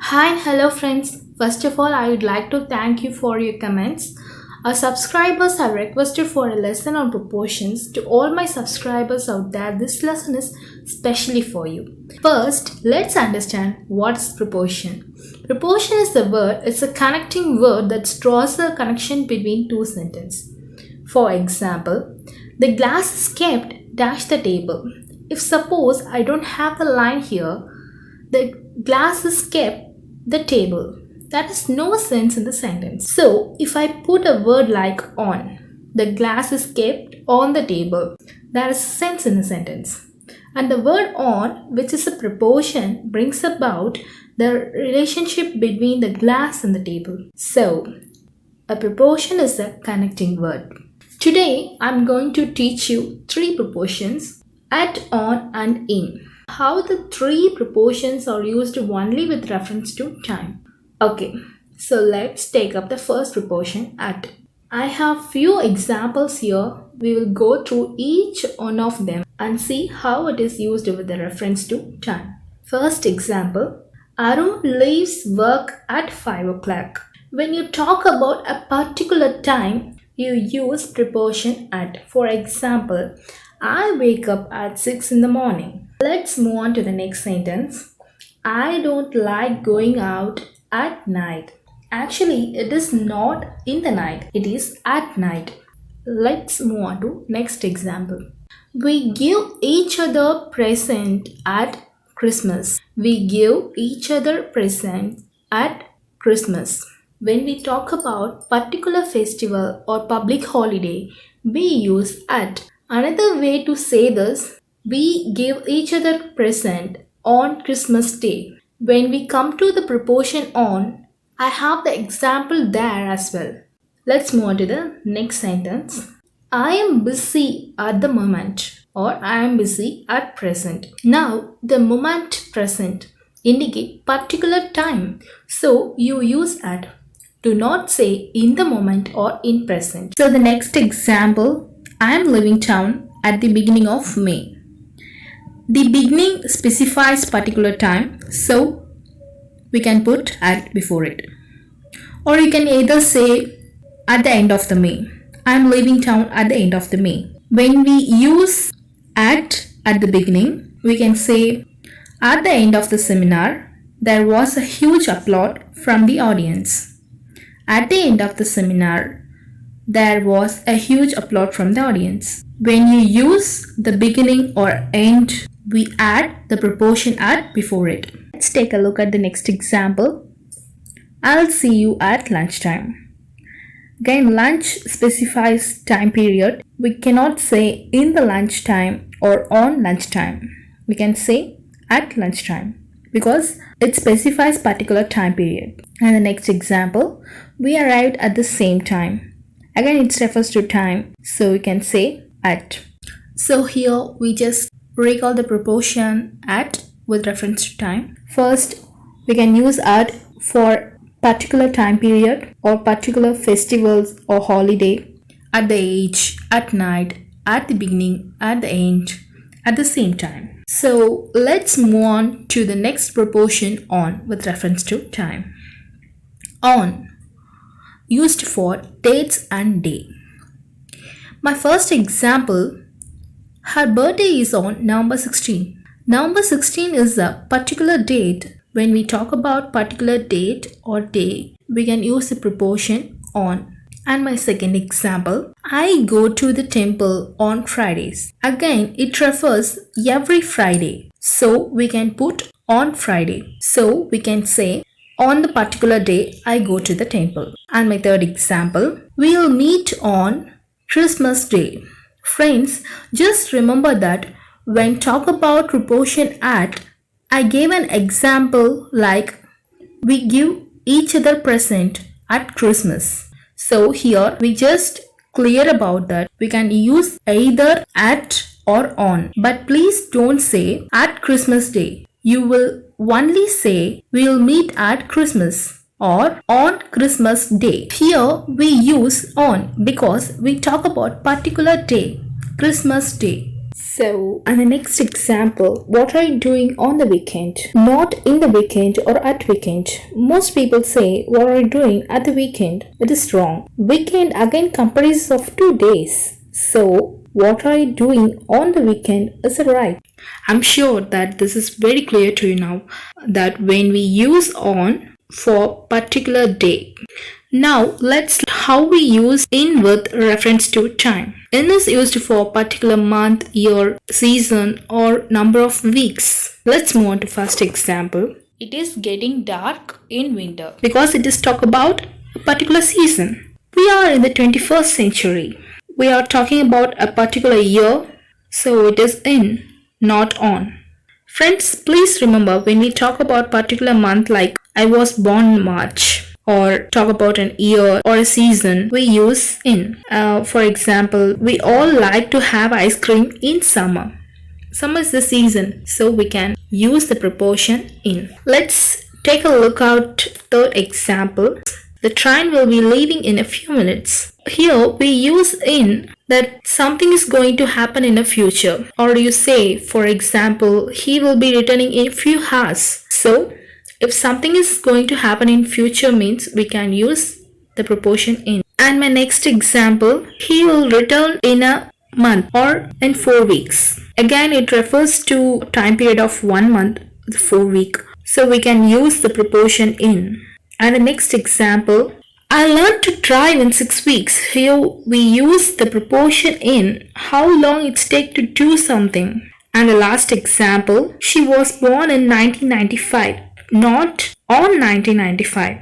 Hi and hello friends. First of all, I would like to thank you for your comments. Our subscribers have requested for a lesson on proportions. To all my subscribers out there, this lesson is specially for you. First, let's understand what's proportion. Proportion is the word, it's a connecting word that draws a connection between two sentences. For example, the glass is kept dash the table. If suppose I don't have the line here, the glass is kept the table. That is no sense in the sentence. So, if I put a word like on, the glass is kept on the table. There is sense in the sentence. And the word on, which is a proportion, brings about the relationship between the glass and the table. So, a proportion is a connecting word. Today, I'm going to teach you three proportions: at, on, and in. How the three proportions are used only with reference to time. Okay, so let's take up the first proportion, at. I have few examples here. We will go through each one of them and see how it is used with the reference to time. First example, Arun leaves work at 5 o'clock. When you talk about a particular time, you use proportion at. For example, I wake up at 6 in the morning. Let's move on to the next sentence. I don't like going out at night. Actually, it is not in the night, it is at night. Let's move on to next example. We give each other present at Christmas. We give each other present at Christmas. When we talk about particular festival or public holiday, we use at. Another way to say this, we give each other present on Christmas Day. When we come to the proportion on, I have the example there as well. Let's move on to the next sentence. I am busy at the moment, or I am busy at present. Now, the moment present indicate particular time, so you use at. Do not say in the moment or in present. So the next example, I am leaving town at the beginning of May. The beginning specifies particular time, so we can put at before it. Or you can either say at the end of the May. I am leaving town at the end of the May. When we use at the beginning, we can say at the end of the seminar, there was a huge applause from the audience. At the end of the seminar, there was a huge applause from the audience. When you use the beginning or end, we add the proportion at before it. Let's take a look at the next example. I'll see you at lunchtime. Again, lunch specifies time period. We cannot say in the lunchtime or on lunchtime. We can say at lunchtime because it specifies particular time period. And the next example, we arrived at the same time. Again, it refers to time, so we can say at. So here we just recall the proportion at with reference to time. First, we can use at for particular time period or particular festivals or holiday, at the age, at night, at the beginning, at the end, at the same time. So let's move on to the next proportion, on, with reference to time. On, used for dates and day. My first example, her birthday is on November 16. November 16 is a particular date. When we talk about particular date or day, we can use the proportion on. And my second example, I go to the temple on Fridays. Again, it refers every Friday. So we can put on Friday. So we can say on the particular day, I go to the temple. And my third example, we'll meet on Christmas Day. Friends, just remember that when talk about proportion at, I gave an example like we give each other present at Christmas. So here we just clear about that. We can use either at or on. But please don't say at Christmas Day. You will only say we'll meet at Christmas or on Christmas Day. Here we use on because we talk about particular day, Christmas Day. So, and the next example, what are you doing on the weekend? Not in the weekend or at weekend. Most people say, what are you doing at the weekend? It is wrong. Weekend again comprises of 2 days. So, what are you doing on the weekend is right. I'm sure that this is very clear to you now, that when we use on for particular day. Now let's how we use in with reference to time. In is used for particular month, year, season or number of weeks. Let's move on to first example. It is getting dark in winter because it is talk about a particular season. We are in the 21st century. We are talking about a particular year, so it is in, not on. Friends, please remember when we talk about particular month like I was born in March or talk about an year or a season, we use in. For example, we all like to have ice cream in summer. Summer is the season, so we can use the preposition in. Let's take a look at third example. The train will be leaving in a few minutes. Here we use in that something is going to happen in the future. Or you say, for example, he will be returning in few hours. So, if something is going to happen in future means we can use the preposition in. And my next example, he will return in a month or in 4 weeks. Again, it refers to time period of 1 month, 4 week. So we can use the preposition in. And the next example, I learned to drive in 6 weeks. Here we use the preposition in, how long it takes to do something. And the last example, she was born in 1995, not on 1995.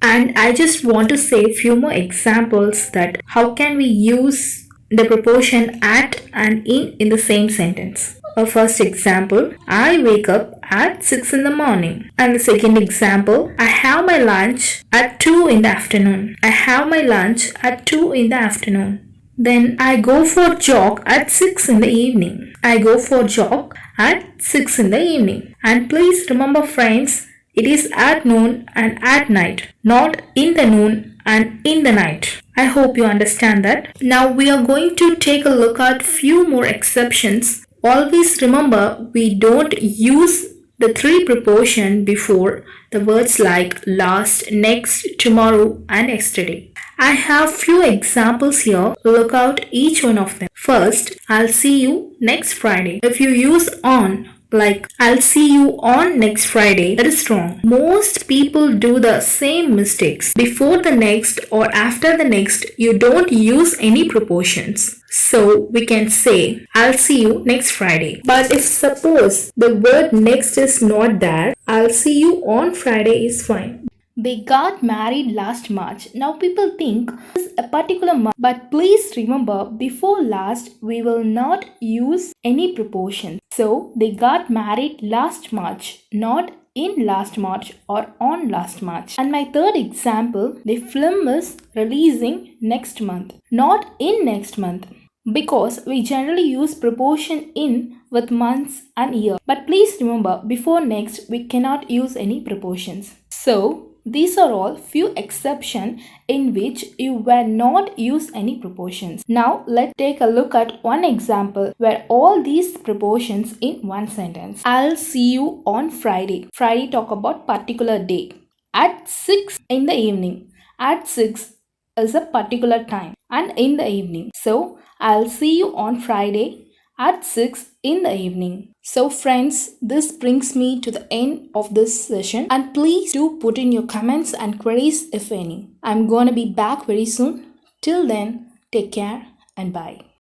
And I just want to say a few more examples that how can we use the preposition at and in the same sentence. A first example, I wake up at 6 in the morning. And the second example, I have my lunch at 2 in the afternoon. I have my lunch at 2 in the afternoon. Then I go for jog at 6 in the evening. I go for jog at 6 in the evening. And please remember friends, it is at noon and at night, not in the noon and in the night. I hope you understand that. Now we are going to take a look at few more exceptions. Always remember we don't use the 3 preposition before the words like last, next, tomorrow and yesterday. I have few examples here. Look out each one of them. First, I'll see you next Friday. If you use on like I'll see you on next Friday, that is wrong. Most people do the same mistakes. Before the next or after the next, you don't use any prepositions. So we can say I'll see you next Friday. But if suppose the word next is not there, I'll see you on Friday is fine. They got married last March. Now people think it's a particular month. But please remember, before last, we will not use any prepositions. So they got married last March, not in last March or on last March. And my third example, the film is releasing next month, not in next month. Because we generally use preposition in with months and year. But please remember, before next, we cannot use any prepositions. So, these are all few exceptions in which you will not use any prepositions. Now let's take a look at one example where all these prepositions in one sentence. I'll see you on Friday. Friday talk about particular day. At 6 in the evening. At 6 is a particular time and in the evening. So I'll see you on Friday at 6 in the evening. So friends, this brings me to the end of this session and please do put in your comments and queries if any. I'm gonna be back very soon. Till then, take care and bye.